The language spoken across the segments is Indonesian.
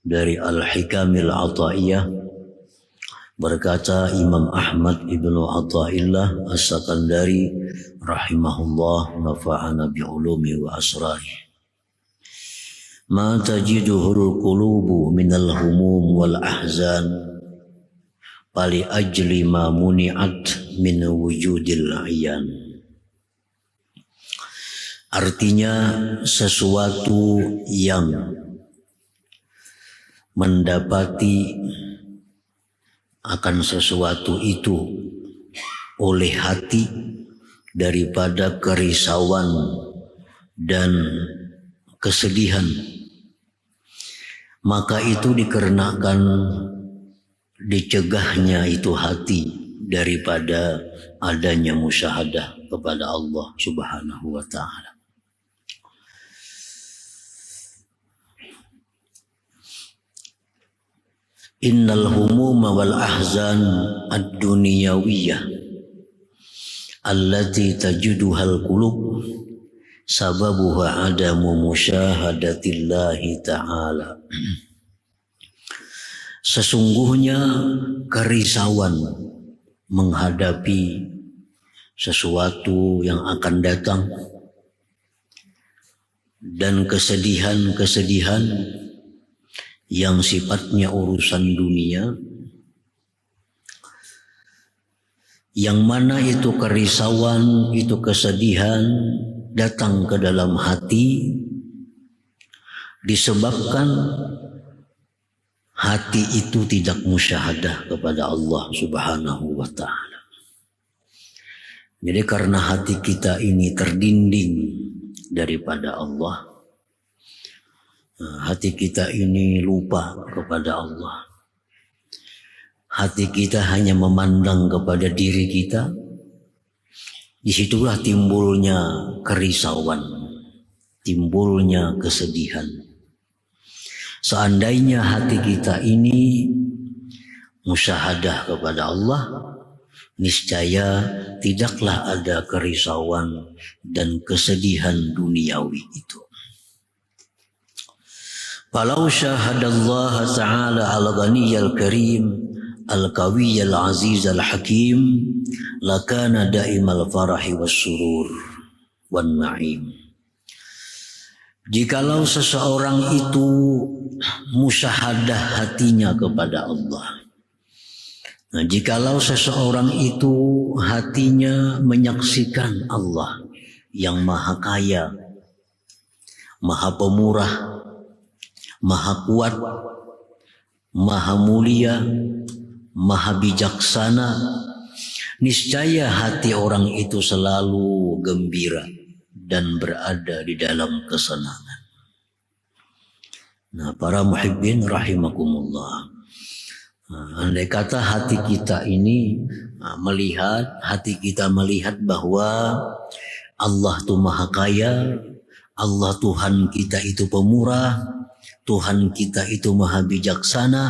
dari Al-Hikamil Ata'iyah, berkata Imam Ahmad ibnu Athaillah As-Sakandari rahimahullah, nafa'ana bi'ulumi wa asrari, ma tajiduhul qulubu minal humum wal ahzan pali ajli ma muni'at min wujudil ayan. Artinya sesuatu yang mendapati akan sesuatu itu oleh hati daripada kerisauan dan kesedihan, maka itu dikarenakan dicegahnya itu hati daripada adanya musyahadah kepada Allah Subhanahu wa ta'ala. Innal humuma wal ahzan ad-dunyawiyah allati tajiduhal qulub sababuha adamu musyahadatillahi ta'ala. Sesungguhnya kerisauan menghadapi sesuatu yang akan datang dan kesedihan-kesedihan yang sifatnya urusan dunia, yang mana itu kerisauan, itu kesedihan datang ke dalam hati disebabkan hati itu tidak musyahadah kepada Allah Subhanahu wa ta'ala. Jadi karena hati kita ini terdinding daripada Allah, hati kita ini lupa kepada Allah, hati kita hanya memandang kepada diri kita, disitulah timbulnya kerisauan, timbulnya kesedihan. Seandainya hati kita ini musyahadah kepada Allah, niscaya tidaklah ada kerisauan dan kesedihan duniawi itu. Falau syahadallaha ta'ala al-ghaniyyal karim al-qawiyyal azizal hakim lakana daimal farahi wassurur wan na'im. Jikalau seseorang itu musyahadah hatinya kepada Allah, nah, jikalau seseorang itu hatinya menyaksikan Allah yang maha kaya, maha pemurah, maha kuat, maha mulia, maha bijaksana, niscaya hati orang itu selalu gembira dan berada di dalam kesenangan. Nah, para muhibbin rahimakumullah, andai kata hati kita ini hati kita melihat bahwa Allah itu maha kaya, Allah Tuhan kita itu pemurah, Tuhan kita itu maha bijaksana,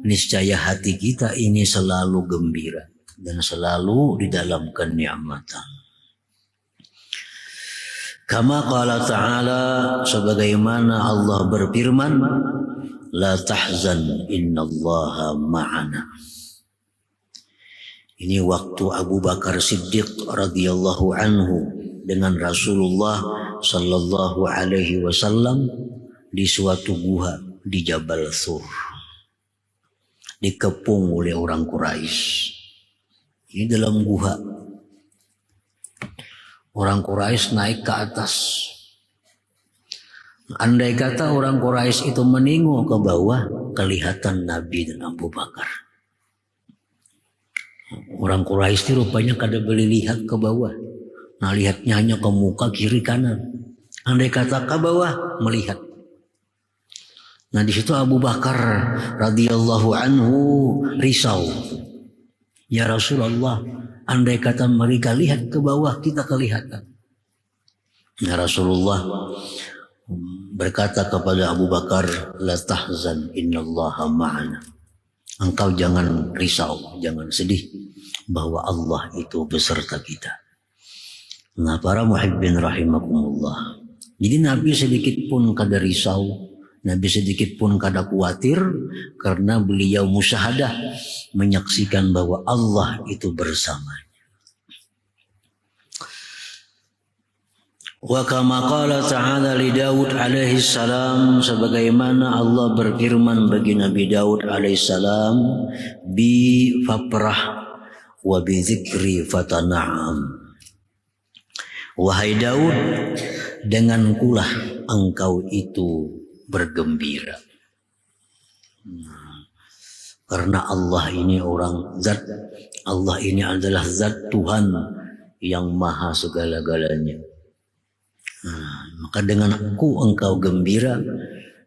niscaya hati kita ini selalu gembira dan selalu di dalam kenikmatan. Kama qala ta'ala, sebagaimana Allah berfirman, la tahzan innallaha ma'ana. Ini waktu Abu Bakar Siddiq radhiyallahu anhu dengan Rasulullah sallallahu alaihi wasallam di suatu gua di Jabal Thur, dikepung oleh orang Quraisy. Ini dalam gua, orang Quraisy naik ke atas. Andai kata orang Quraisy itu menengok ke bawah, kelihatan Nabi dan Abu Bakar. Orang Quraisy itu rupanya kada boleh lihat ke bawah. Nah, lihatnya hanya ke muka kiri kanan. Andai kata ke bawah, melihat. Nah, di situ Abu Bakar radhiyallahu anhu risau. Ya Rasulullah, andai kata mereka lihat ke bawah, kita kelihatan. Nah, Rasulullah berkata kepada Abu Bakar, la tahzan innallaha ma'ana. Engkau jangan risau, jangan sedih, bahwa Allah itu beserta kita. Nah, para muhibbin rahimakumullah, jadi Nabi sedikit pun kada risau, Nabi sedikit pun kada khawatir karena beliau musyahadah menyaksikan bahwa Allah itu bersamanya. Wa kama qala ta'ala li Daud alaihi salam, sebagaimana Allah berfirman bagi Nabi Daud alaihi salam, bi faprah wa bi dzikri fatana'am. Wahai Daud, dengankulah engkau itu bergembira. Karena Allah ini Allah ini adalah zat Tuhan yang maha segala-galanya. Maka dengan aku engkau gembira,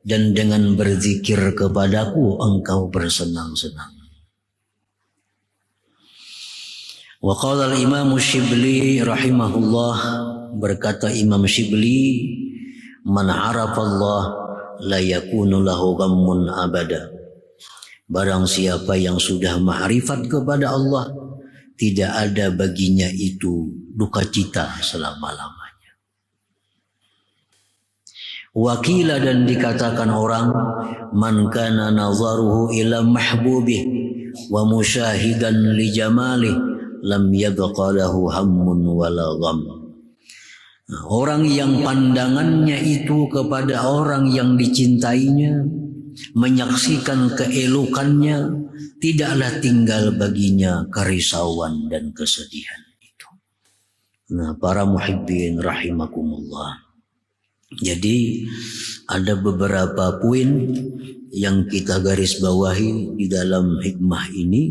dan dengan berzikir kepadaku engkau bersenang-senang. Wa qala al-Imam Shibli rahimahullah, berkata Imam Shibli, man arafa Allah la yakunu lahu ghammun abada. Barang siapa yang sudah ma'rifat kepada Allah, tidak ada baginya itu duka cita selama-lamanya. Wakila, dan dikatakan orang, man kana nazaruhu ila mahbubih wa musyahidan li jamalih lam yabqa lahu hammun wala gham. Orang yang pandangannya itu kepada orang yang dicintainya, menyaksikan keelokannya, tidaklah tinggal baginya kerisauan dan kesedihan itu. Nah, para muhibbin rahimakumullah. Jadi ada beberapa poin yang kita garis bawahi di dalam hikmah ini.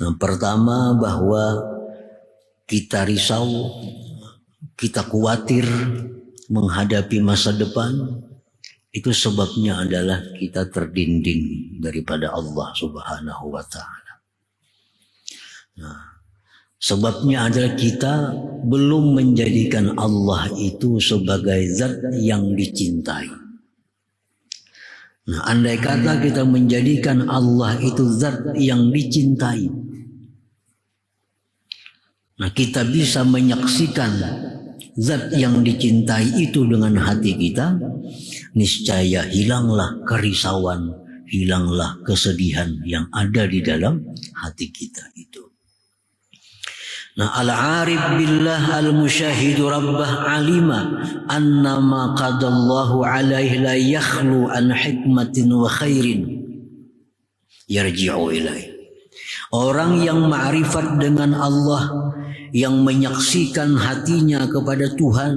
Yang pertama, bahwa kita risau, kita khawatir menghadapi masa depan, itu sebabnya adalah kita terdinding daripada Allah Subhanahu wa Ta'ala. Nah, sebabnya adalah kita belum menjadikan Allah itu sebagai zat yang dicintai. Nah, andai kata kita menjadikan Allah itu zat yang dicintai, nah kita bisa menyaksikan zat yang dicintai itu dengan hati kita, niscaya hilanglah kerisauan, hilanglah kesedihan yang ada di dalam hati kita itu. Nah, al-arif billah al-musyahidu rabbah alima annama qadallahu alaihi la yakhlu an hikmatin wa khairin yarji'u ilaihi. Orang yang ma'rifat dengan Allah, yang menyaksikan hatinya kepada Tuhan,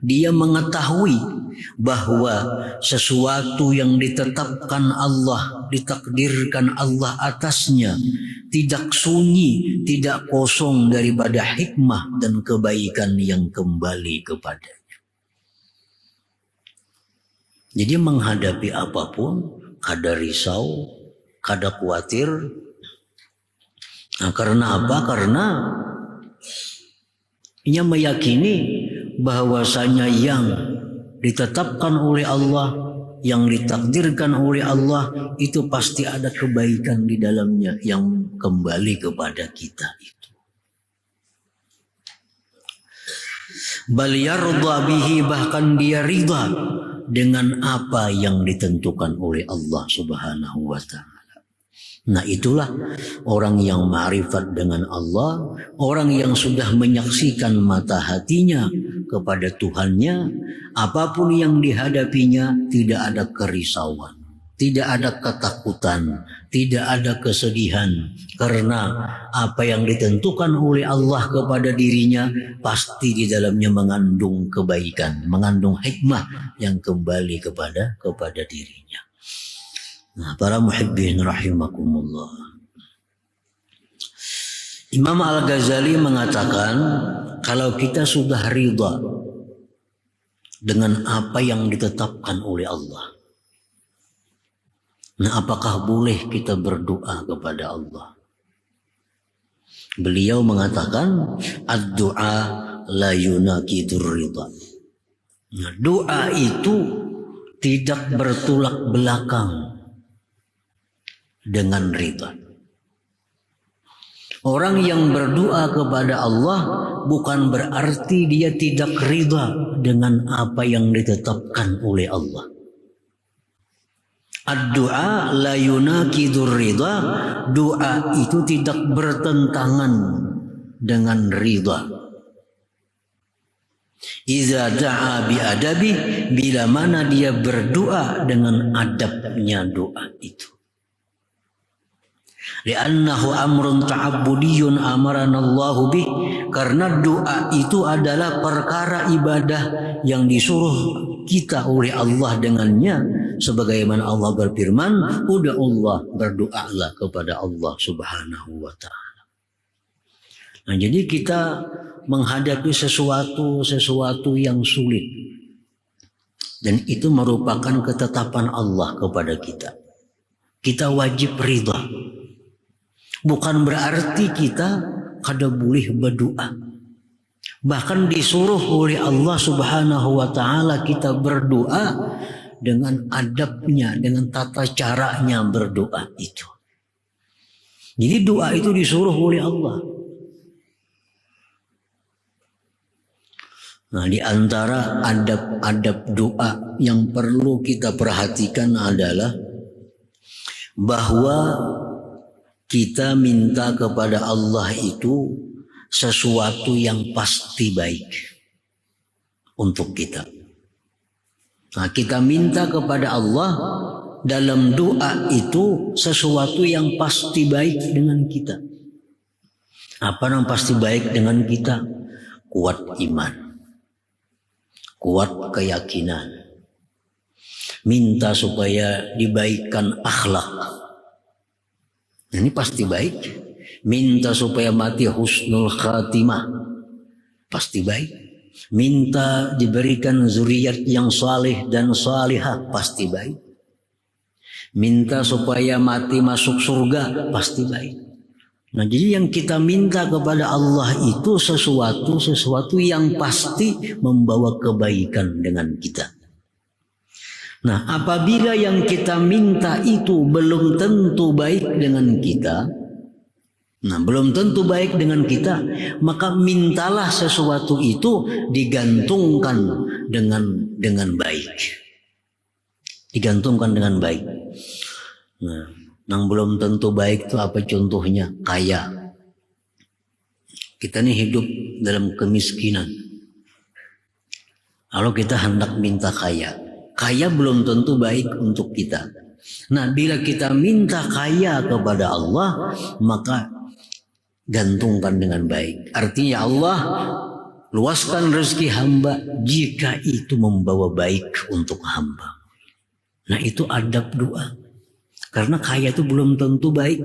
dia mengetahui bahwa sesuatu yang ditetapkan Allah, ditakdirkan Allah atasnya, tidak sunyi, tidak kosong daripada hikmah dan kebaikan yang kembali kepadanya. Jadi menghadapi apapun, kada risau, kada khawatir. Nah, karena apa? Karena ia meyakini bahwasanya yang ditetapkan oleh Allah, yang ditakdirkan oleh Allah, itu pasti ada kebaikan di dalamnya yang kembali kepada kita itu. Bal yarda bihi, bahkan dia ridha dengan apa yang ditentukan oleh Allah Subhanahu wa Ta'ala. Nah, itulah orang yang ma'rifat dengan Allah, orang yang sudah menyaksikan mata hatinya kepada Tuhannya. Apapun yang dihadapinya, tidak ada kerisauan, tidak ada ketakutan, tidak ada kesedihan, karena apa yang ditentukan oleh Allah kepada dirinya pasti di dalamnya mengandung kebaikan, mengandung hikmah yang kembali kepada dirinya. Nah, para muhibbin rahimakumullah. Imam Al-Ghazali mengatakan, kalau kita sudah ridha dengan apa yang ditetapkan oleh Allah, nah apakah boleh kita berdoa kepada Allah? Beliau mengatakan, ad-du'a la yunaqidur ridha. Nah, doa itu tidak bertolak belakang dengan ridha. Orang yang berdoa kepada Allah bukan berarti dia tidak ridha dengan apa yang ditetapkan oleh Allah. Ad-du'a la yunakidur ridha. Doa itu tidak bertentangan dengan ridha. Iza da'a bi adabi, bila mana dia berdoa dengan adabnya doa itu. Li'annahu amrun ta'abbudiyun amarana Allah bih, karena doa itu adalah perkara ibadah yang disuruh kita oleh Allah dengannya, sebagaimana Allah berfirman, ud'ullah, berdoalah kepada Allah Subhanahu wa taala. Nah, jadi kita menghadapi sesuatu yang sulit, dan itu merupakan ketetapan Allah kepada kita. Kita wajib ridha. Bukan berarti kita kada boleh berdoa. Bahkan disuruh oleh Allah Subhanahu wa taala kita berdoa dengan adabnya, dengan tata caranya berdoa itu. Jadi doa itu disuruh oleh Allah. Nah, di antara adab-adab doa yang perlu kita perhatikan adalah bahwa kita minta kepada Allah itu sesuatu yang pasti baik untuk kita. Nah, kita minta kepada Allah dalam doa itu sesuatu yang pasti baik dengan kita. Apa yang pasti baik dengan kita? Kuat iman, kuat keyakinan, minta supaya dibaikan akhlak. Ini pasti baik. Minta supaya mati husnul khatimah, pasti baik. Minta diberikan zuriat yang saleh dan salihah, pasti baik. Minta supaya mati masuk surga, pasti baik. Nah, jadi yang kita minta kepada Allah itu sesuatu yang pasti membawa kebaikan dengan kita. Nah, apabila yang kita minta itu belum tentu baik dengan kita, maka mintalah sesuatu itu digantungkan dengan baik. Digantungkan dengan baik. Nah, yang belum tentu baik itu apa contohnya? Kaya. Kita ini hidup dalam kemiskinan. Kalau kita hendak minta kaya belum tentu baik untuk kita. Nah, bila kita minta kaya kepada Allah, maka gantungkan dengan baik. Artinya Allah luaskan rezeki hamba jika itu membawa baik untuk hamba. Nah, itu adab doa. Karena kaya itu belum tentu baik.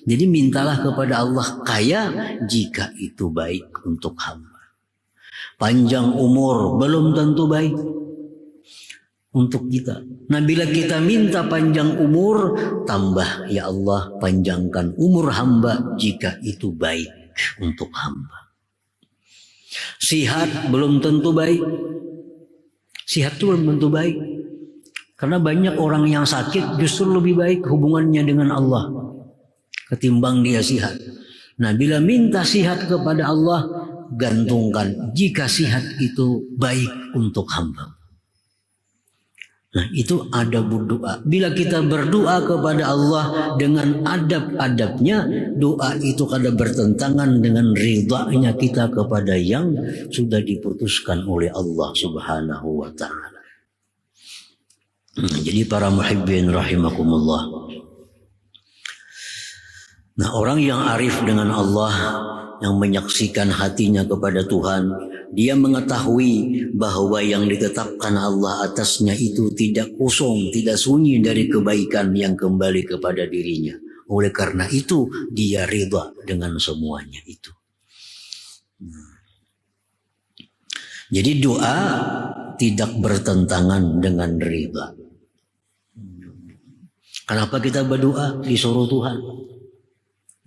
Jadi mintalah kepada Allah kaya jika itu baik untuk hamba. Panjang umur belum tentu baik untuk kita. Nah, bila kita minta panjang umur, tambah ya Allah panjangkan umur hamba jika itu baik untuk hamba. Sihat belum tentu baik. Sihat itu belum tentu baik. Karena banyak orang yang sakit justru lebih baik hubungannya dengan Allah ketimbang dia sihat. Nah, bila minta sihat kepada Allah, gantungkan jika sihat itu baik untuk hamba. Nah, itu adab berdoa. Bila kita berdoa kepada Allah dengan adab-adabnya, doa itu kada bertentangan dengan ridhanya kita kepada yang sudah diputuskan oleh Allah Subhanahu wa taala. Jadi para muhibbin rahimakumullah. Nah, orang yang arif dengan Allah, yang menyaksikan hatinya kepada Tuhan, dia mengetahui bahwa yang ditetapkan Allah atasnya itu tidak kosong, tidak sunyi dari kebaikan yang kembali kepada dirinya. Oleh karena itu dia ridha dengan semuanya itu. Jadi doa tidak bertentangan dengan ridha. Kenapa kita berdoa? Disuruh Tuhan.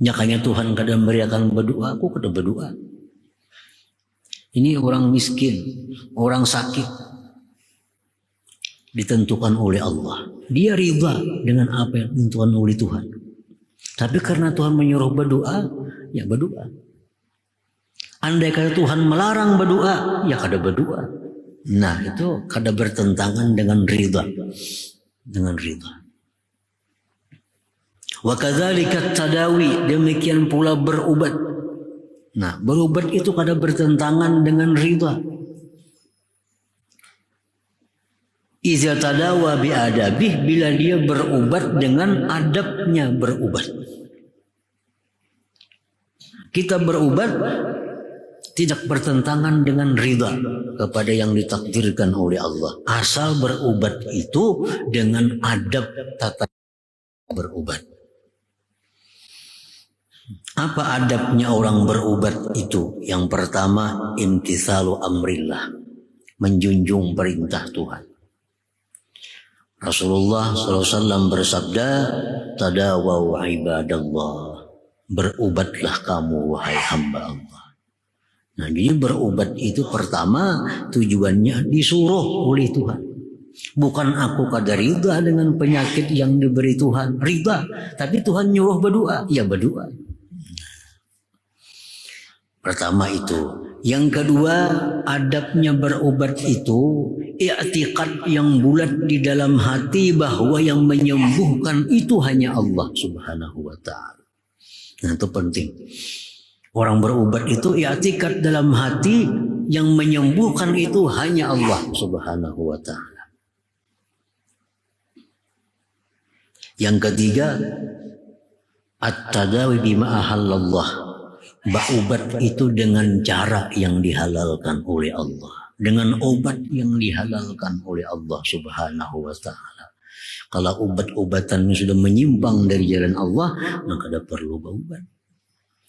Nyakanya Tuhan kadang beriakan berdoa, aku kada berdoa. Ini orang miskin, orang sakit, ditentukan oleh Allah. Dia ridha dengan apa yang ditentukan oleh Tuhan. Tapi karena Tuhan menyuruh berdoa, ya berdoa. Andai kata Tuhan melarang berdoa, ya kada berdoa. Nah, itu kada bertentangan dengan ridha. Dengan ridha. Wa kadzalika tadawi, demikian pula berobat. Nah, berobat itu kadang bertentangan dengan ridha. Iza tadawa bi adabih, bila dia berobat dengan adabnya berobat. Kita berobat tidak bertentangan dengan ridha kepada yang ditakdirkan oleh Allah. Asal berobat itu dengan adab tata berobat. Apa adabnya orang berobat itu? Yang pertama, imtitsalu amrillah, menjunjung perintah Tuhan. Rasulullah SAW bersabda, tadawaw ibadallah, berobatlah kamu wahai hamba Allah. Nah, jadi berobat itu pertama tujuannya disuruh oleh Tuhan. Bukan aku kada ridha dengan penyakit yang diberi Tuhan, ridha, tapi Tuhan nyuruh berdoa, ya berdoa. Pertama itu. Yang kedua, adabnya berobat itu i'tiqad yang bulat di dalam hati bahwa yang menyembuhkan itu hanya Allah Subhanahu wa taala. Nah, itu penting. Orang berobat itu i'tiqad dalam hati yang menyembuhkan itu hanya Allah Subhanahu wa taala. Yang ketiga, at-tadawi bima ahallallah. Berobat itu dengan cara yang dihalalkan oleh Allah, dengan obat yang dihalalkan oleh Allah Subhanahu wa taala. Kalau obat-obatannya sudah menyimpang dari jalan Allah, maka tidak perlu berobat.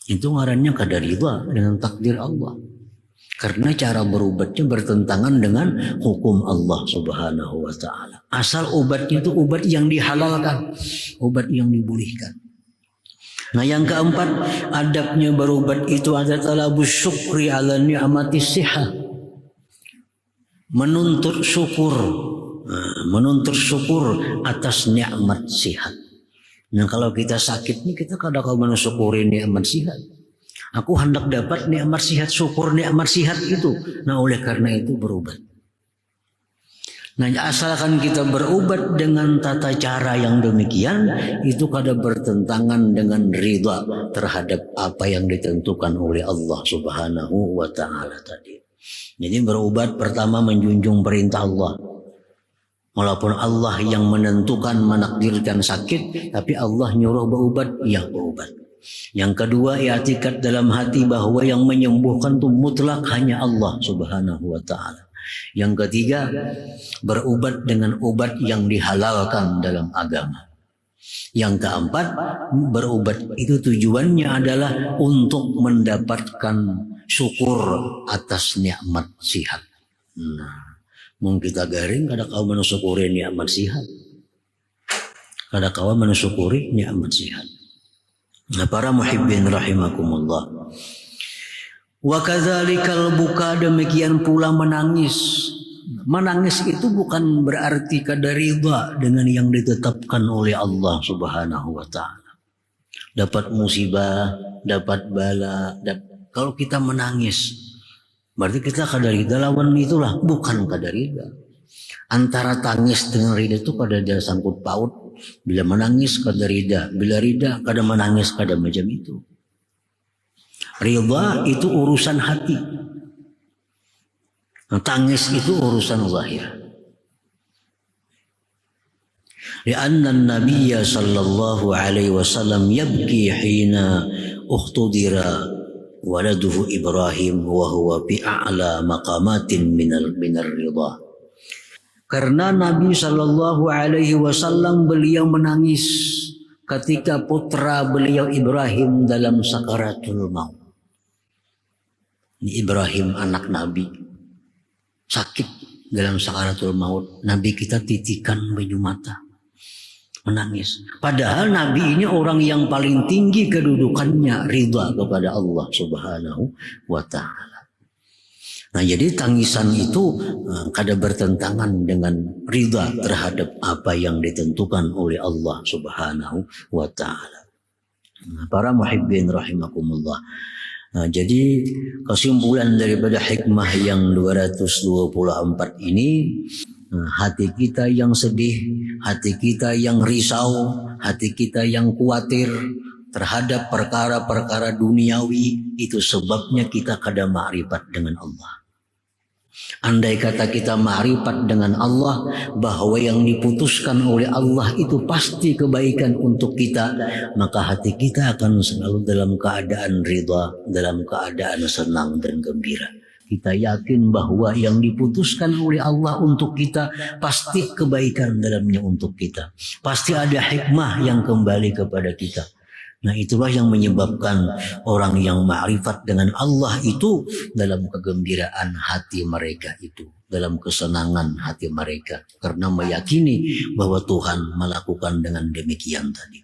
Itu ngarannya kada ridha dengan takdir Allah. Karena cara berobatnya bertentangan dengan hukum Allah Subhanahu wa taala. Asal obatnya itu obat yang dihalalkan, obat yang dibolehkan. Nah, yang keempat, adabnya berobat itu adalah talabus syukri ala ni'mati sihah. Menuntut syukur atas nikmat sihat. Nah, kalau kita sakit nih, kita kadang mensyukuri nikmat sihat. Aku hendak dapat nikmat sihat, syukur nikmat sihat itu. Nah, oleh karena itu berobat. Nah, asalkan kita berobat dengan tata cara yang demikian, itu kada bertentangan dengan ridha terhadap apa yang ditentukan oleh Allah Subhanahu wa taala tadi. Jadi berobat pertama menjunjung perintah Allah. Walaupun Allah yang menentukan, menakdirkan sakit, tapi Allah nyuruh berobat, ya berobat. Yang kedua, i'tiqad dalam hati bahwa yang menyembuhkan itu mutlak hanya Allah Subhanahu wa taala. Yang ketiga, berobat dengan obat yang dihalalkan dalam agama. Yang keempat, berobat itu tujuannya adalah untuk mendapatkan syukur atas nikmat sihat. Nah, mung kita garing kada kau mensyukuri nikmat sihat. Kada kau mensyukuri nikmat sihat. Nah, para muhibbin rahimakumullah. Wa kadzalikal buka, demikian pula menangis. Menangis itu bukan berarti kada ridha dengan yang ditetapkan oleh Allah Subhanahu wa taala. Dapat musibah, dapat bala, kalau kita menangis berarti kita kada ridha lawan itulah, bukan kada ridha. Antara tangis dengan ridha itu kada ada sangkut paut. Bila menangis kada ridha, bila ridha kada menangis, kada macam itu. Ridha itu urusan hati. Tangis itu urusan zahir. Lianna an-nabiy sallallahu alaihi wasallam yabki hina ukhtudira waladuhu Ibrahim wa huwa bi a'la maqamatin minar ridha. Karena Nabi sallallahu alaihi wasallam beliau menangis ketika putra beliau Ibrahim dalam sakaratul maut. Ibrahim anak Nabi sakit dalam sakaratul maut. Nabi kita titikan banyu mata, menangis. Padahal Nabi ini orang yang paling tinggi kedudukannya ridha kepada Allah Subhanahu wa taala. Nah, jadi tangisan itu kada bertentangan dengan ridha terhadap apa yang ditentukan oleh Allah Subhanahu wa taala. Nah, para muhibbin rahimakumullah. Nah, jadi kesimpulan daripada hikmah yang 224 ini, Nah, hati kita yang sedih, hati kita yang risau, hati kita yang khawatir terhadap perkara-perkara duniawi, itu sebabnya kita kada ma'rifat dengan Allah. Andai kata kita ma'rifat dengan Allah, bahwa yang diputuskan oleh Allah itu pasti kebaikan untuk kita, maka hati kita akan selalu dalam keadaan ridha, dalam keadaan senang dan gembira. Kita yakin bahwa yang diputuskan oleh Allah untuk kita pasti kebaikan dalamnya untuk kita. Pasti ada hikmah yang kembali kepada kita. Nah, itulah yang menyebabkan orang yang ma'rifat dengan Allah itu dalam kegembiraan hati mereka itu, dalam kesenangan hati mereka, karena meyakini bahwa Tuhan melakukan dengan demikian tadi.